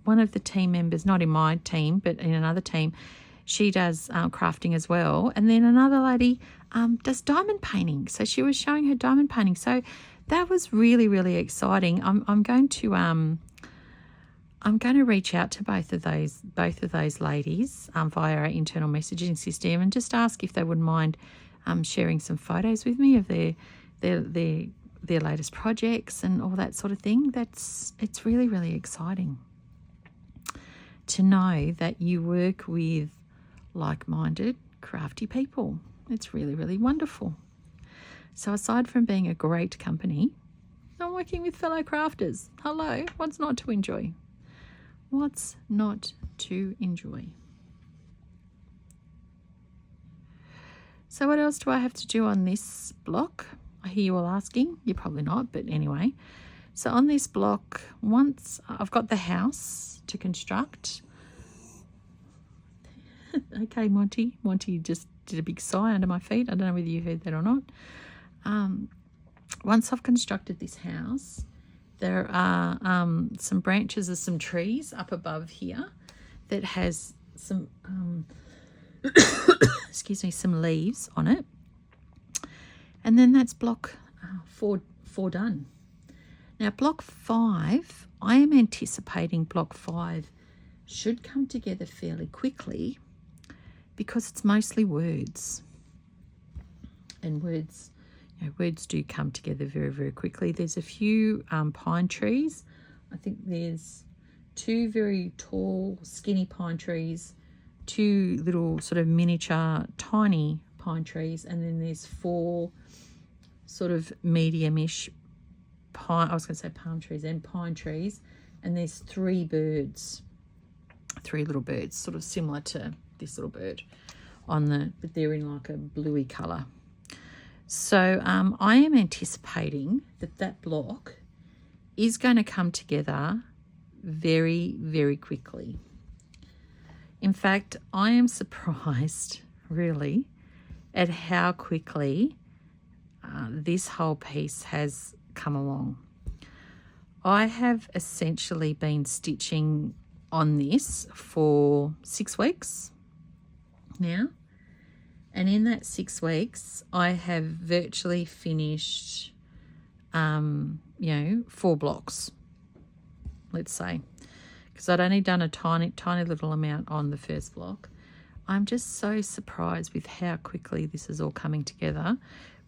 the team members, not in my team but in another team, she does crafting as well, and then another lady does diamond painting. So she was showing her diamond painting. So that was really, really exciting. I'm going to reach out to both of those ladies via our internal messaging system and just ask if they wouldn't mind sharing some photos with me of their latest projects and all that sort of thing. It's really, really exciting to know that you work with like-minded, crafty people. It's really, really wonderful. So aside from being a great company, working with fellow crafters. Hello, what's not to enjoy? What's not to enjoy? So what else do I have to do on this block? I hear you all asking. You're probably not, but anyway. So on this block, once I've got the house to construct. Okay, Monty. Monty just did a big sigh under my feet. I don't know whether you heard that or not. Once I've constructed this house, there are some branches of some trees up above here that has some, excuse me, some leaves on it. And then that's block 4 done. Now block 5, I am anticipating block 5 should come together fairly quickly because it's mostly words. And words, you know, words do come together very, very quickly. There's a few pine trees. I think there's 2 very tall, skinny pine trees, 2 little sort of miniature, tiny pine trees, and then there's 4 sort of medium-ish pine, I was going to say palm trees and pine trees, and there's 3 birds, 3 little birds, sort of similar to this little bird on the, but they're in like a bluey colour. So I am anticipating that that block is going to come together very, very quickly. In fact, I am surprised, really, at how quickly this whole piece has come along. I have essentially been stitching on this for 6 weeks now, and in that 6 weeks I have virtually finished 4 blocks, let's say, because I'd only done a tiny little amount on the first block. I'm just so surprised with how quickly this is all coming together.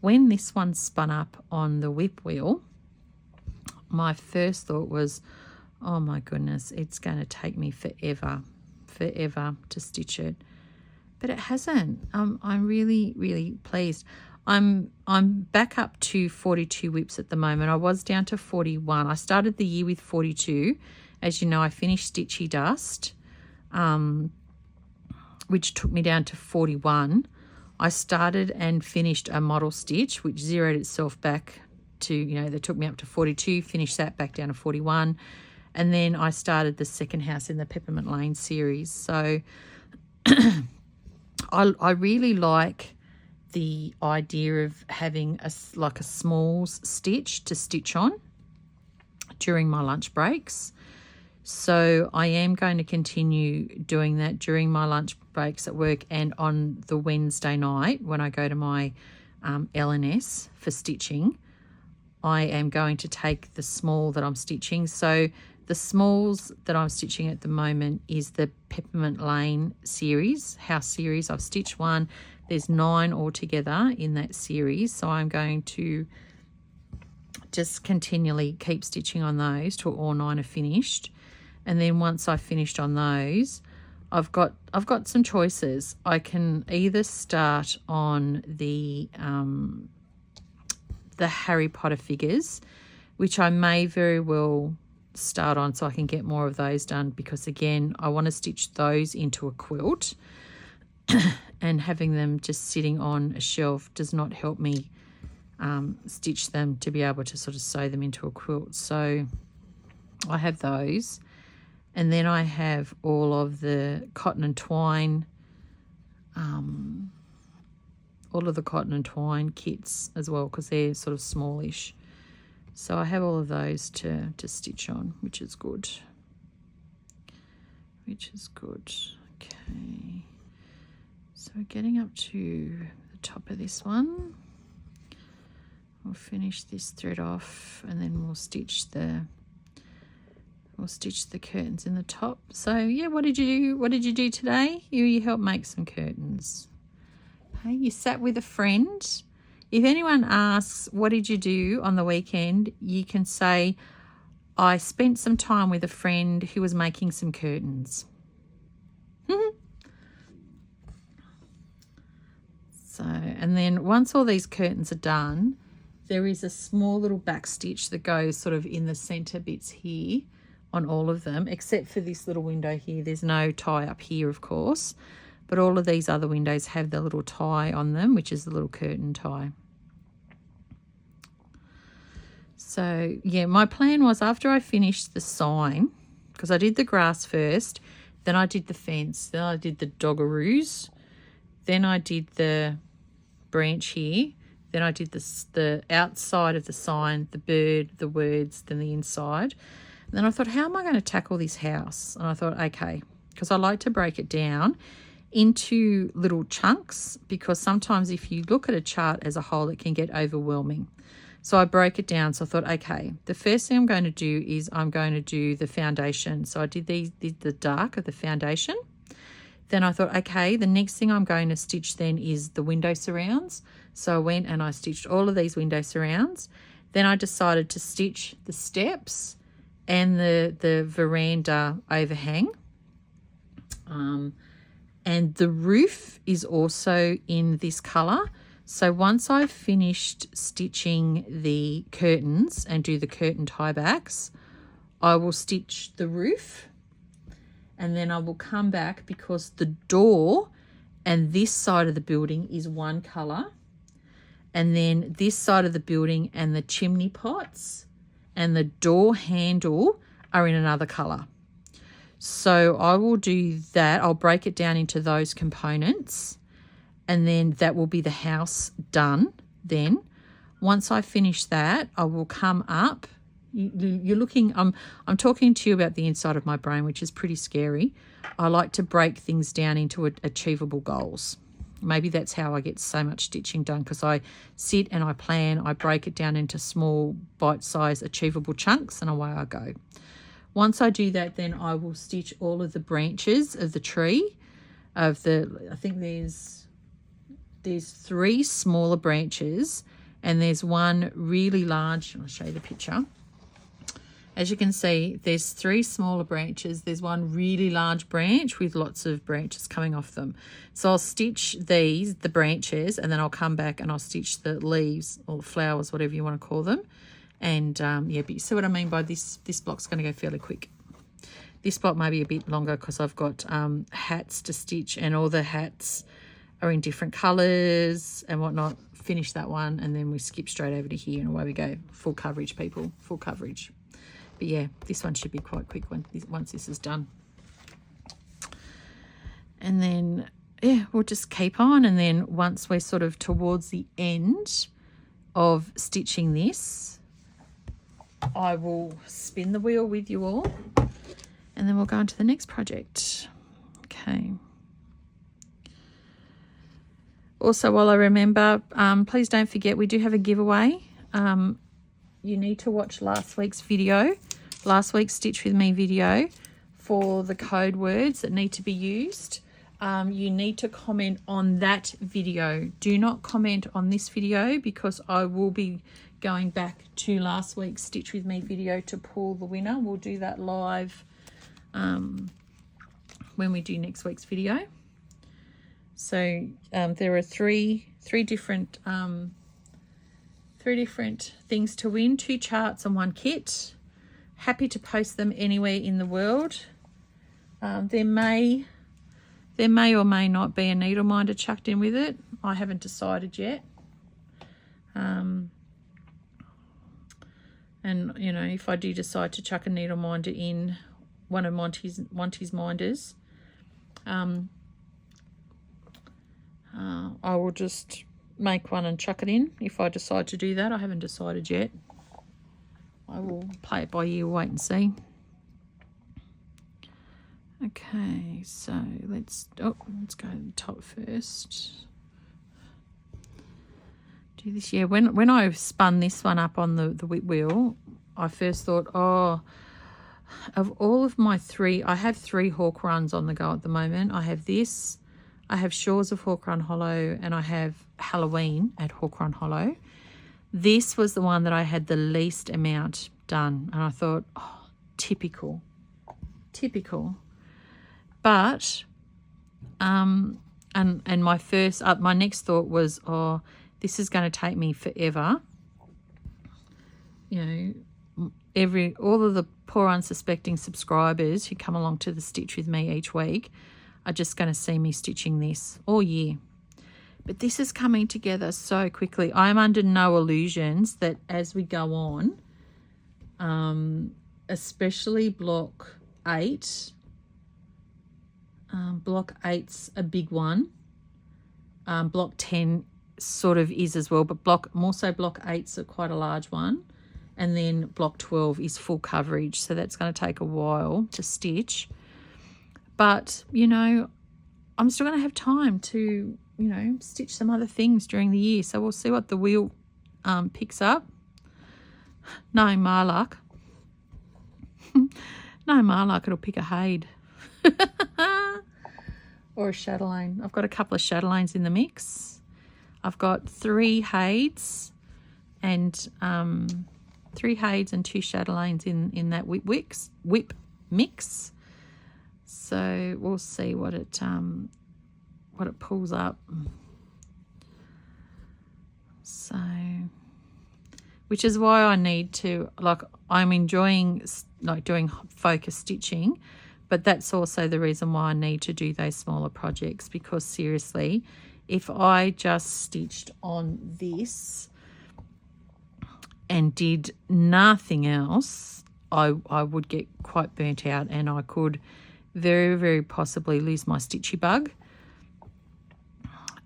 When this one spun up on the whip wheel, my first thought was, oh my goodness, it's going to take me forever to stitch it. But it hasn't. I'm really, really pleased. I'm back up to 42 whips at the moment. I was down to 41. I started the year with 42. As you know, I finished Stitchy Dust, which took me down to 41. I started and finished a model stitch, which zeroed itself back to, that took me up to 42, finished that back down to 41. And then I started the second house in the Peppermint Lane series. So I really like the idea of having a smalls stitch to stitch on during my lunch breaks. So I am going to continue doing that during my lunch breaks at work and on the Wednesday night when I go to my L&S for stitching. I am going to take the small that I'm stitching. So the smalls that I'm stitching at the moment is the Peppermint Lane series, house series. I've stitched 1. There's 9 altogether in that series. So I'm going to just continually keep stitching on those till all 9 are finished. And then once I've finished on those, I've got some choices. I can either start on the Harry Potter figures, which I may very well start on so I can get more of those done, because again, I want to stitch those into a quilt, and having them just sitting on a shelf does not help me stitch them to be able to sort of sew them into a quilt. So I have those. And then I have all of the cotton and twine, kits as well, because they're sort of smallish. So I have all of those to stitch on, which is good. Okay. So we're getting up to the top of this one. We'll finish this thread off, and then we'll stitch the curtains in the top. So yeah, what did you do today? You helped make some curtains. Hey, you sat with a friend. If anyone asks what did you do on the weekend, you can say, I spent some time with a friend who was making some curtains. So, and then once all these curtains are done, there is a small little back stitch that goes sort of in the center bits here on all of them, except for this little window here. There's no tie up here, of course, but all of these other windows have the little tie on them, which is the little curtain tie. So yeah, my plan was after I finished the sign, because I did the grass first, then I did the fence, then I did the doggeroos, then I did the branch here, then I did the outside of the sign, the bird, the words, then the inside. And then I thought, how am I going to tackle this house? And I thought, okay, because I like to break it down into little chunks, because sometimes if you look at a chart as a whole, it can get overwhelming. So I broke it down. So I thought, okay, the first thing I'm going to do is I'm going to do the foundation. So I did the dark of the foundation. Then I thought, okay, the next thing I'm going to stitch then is the window surrounds. So I went and I stitched all of these window surrounds. Then I decided to stitch the steps and the veranda overhang. And the roof is also in this colour. So once I've finished stitching the curtains and do the curtain tie backs, I will stitch the roof, and then I will come back, because the door and this side of the building is one colour, and then this side of the building and the chimney pots and the door handle are in another colour. So I will do that. I'll break it down into those components, and then that will be the house done. Then once I finish that, I will come up. You're looking, I'm talking to you about the inside of my brain, which is pretty scary. I like to break things down into achievable goals. Maybe that's how I get so much stitching done, because I sit and I plan, I break it down into small bite-sized achievable chunks, and away I go. Once I do that, then I will stitch all of the branches of the tree. I think there's 3 smaller branches, and there's one really large. I'll show you the picture. As you can see, there's 3 smaller branches. There's one really large branch with lots of branches coming off them. So I'll stitch the branches, and then I'll come back and I'll stitch the leaves or flowers, whatever you want to call them. And yeah, but you see what I mean by this block's going to go fairly quick. This block may be a bit longer because I've got hats to stitch, and all the hats are in different colours and whatnot. Finish that one, and then we skip straight over to here, and away we go. Full coverage, people, full coverage. But yeah, this one should be quite quick once this is done. And then, yeah, we'll just keep on. And then once we're sort of towards the end of stitching this, I will spin the wheel with you all, and then we'll go on to the next project. Okay. Also, while I remember, please don't forget we do have a giveaway. You need to watch last week's Stitch With Me video for the code words that need to be used. You need to comment on that video. Do not comment on this video, because I will be going back to last week's Stitch With Me video to pull the winner. We'll do that live when we do next week's video. So there are three different things to win: 2 charts and 1 kit. Happy to post them anywhere in the world. There may or may not be a needle minder chucked in with it. I haven't decided yet. And you know, if I do decide to chuck a needle minder in one of Monty's minders, I will just make one and chuck it in if I decide to do that. I haven't decided yet. I will play it by ear, wait and see. Okay, so let's go to the top first. Do this. Yeah, when I spun this one up on the whip wheel, I first thought, oh, of all of my 3, I have 3 hawk runs on the go at the moment. I have this, I have Shores of Hawk Run Hollow, and I have Halloween at Hawk Run Hollow. This was the one that I had the least amount done, and I thought, oh, typical. But and my next thought was, oh, this is going to take me forever you know, all of the poor unsuspecting subscribers who come along to the Stitch with me each week are just going to see me stitching this all year. But this is coming together so quickly. I'm under no illusions that as we go on, especially block 8, block 8's a big one. Block 10 sort of is as well, but more so block 8's quite a large one. And then block 12 is full coverage, so that's going to take a while to stitch. But, you know, I'm still going to have time to, you know, stitch some other things during the year. So we'll see what the wheel picks up. No, my luck. No, my luck, it'll pick a Hade. Or a chatelaine. I've got a couple of chatelaines in the mix. I've got 3 Hades and 3 Hades and 2 chatelaines in that WIP mix. So we'll see what it pulls up. So, which is why I need to, like, I'm enjoying like doing focus stitching, but that's also the reason why I need to do those smaller projects, because seriously, if I just stitched on this and did nothing else, I would get quite burnt out, and I could very, very possibly lose my stitchy bug.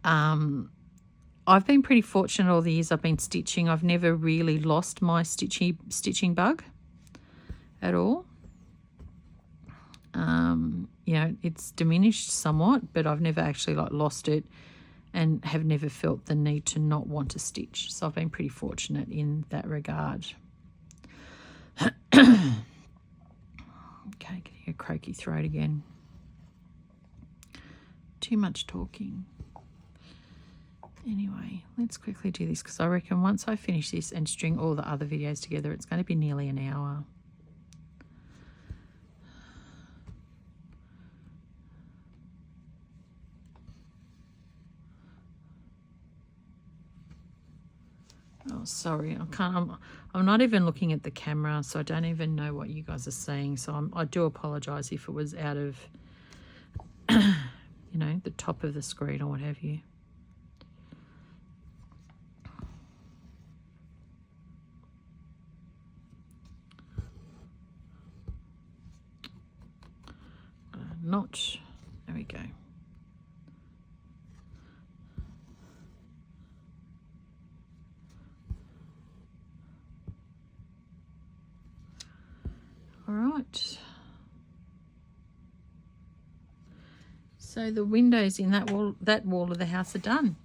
I've been pretty fortunate all the years I've been stitching. I've never really lost my stitching bug at all. You know, it's diminished somewhat, but I've never actually like lost it and have never felt the need to not want to stitch. So I've been pretty fortunate in that regard. Okay, getting a croaky throat again. Too much talking. Anyway, let's quickly do this, because I reckon once I finish this and string all the other videos together, it's going to be nearly an hour. Oh, sorry, I can't. I'm not even looking at the camera, so I don't even know what you guys are saying. So I do apologise if it was out of, you know, the top of the screen or what have you. Notch. There we go. All right. So the windows in that wall of the house are done.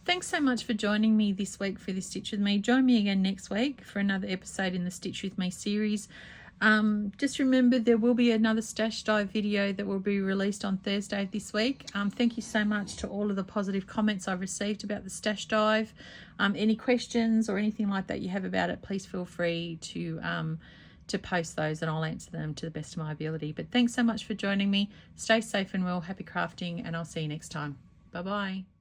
Thanks so much for joining me this week for this Stitch With Me. Join me again next week for another episode in the Stitch With Me series. Just remember, there will be another stash dive video that will be released on Thursday this week. Thank you so much to all of the positive comments I've received about the stash dive. Any questions or anything like that you have about it, please feel free to post those and I'll answer them to the best of my ability. But thanks so much for joining me. Stay safe and well, happy crafting, and I'll see you next time. Bye-bye.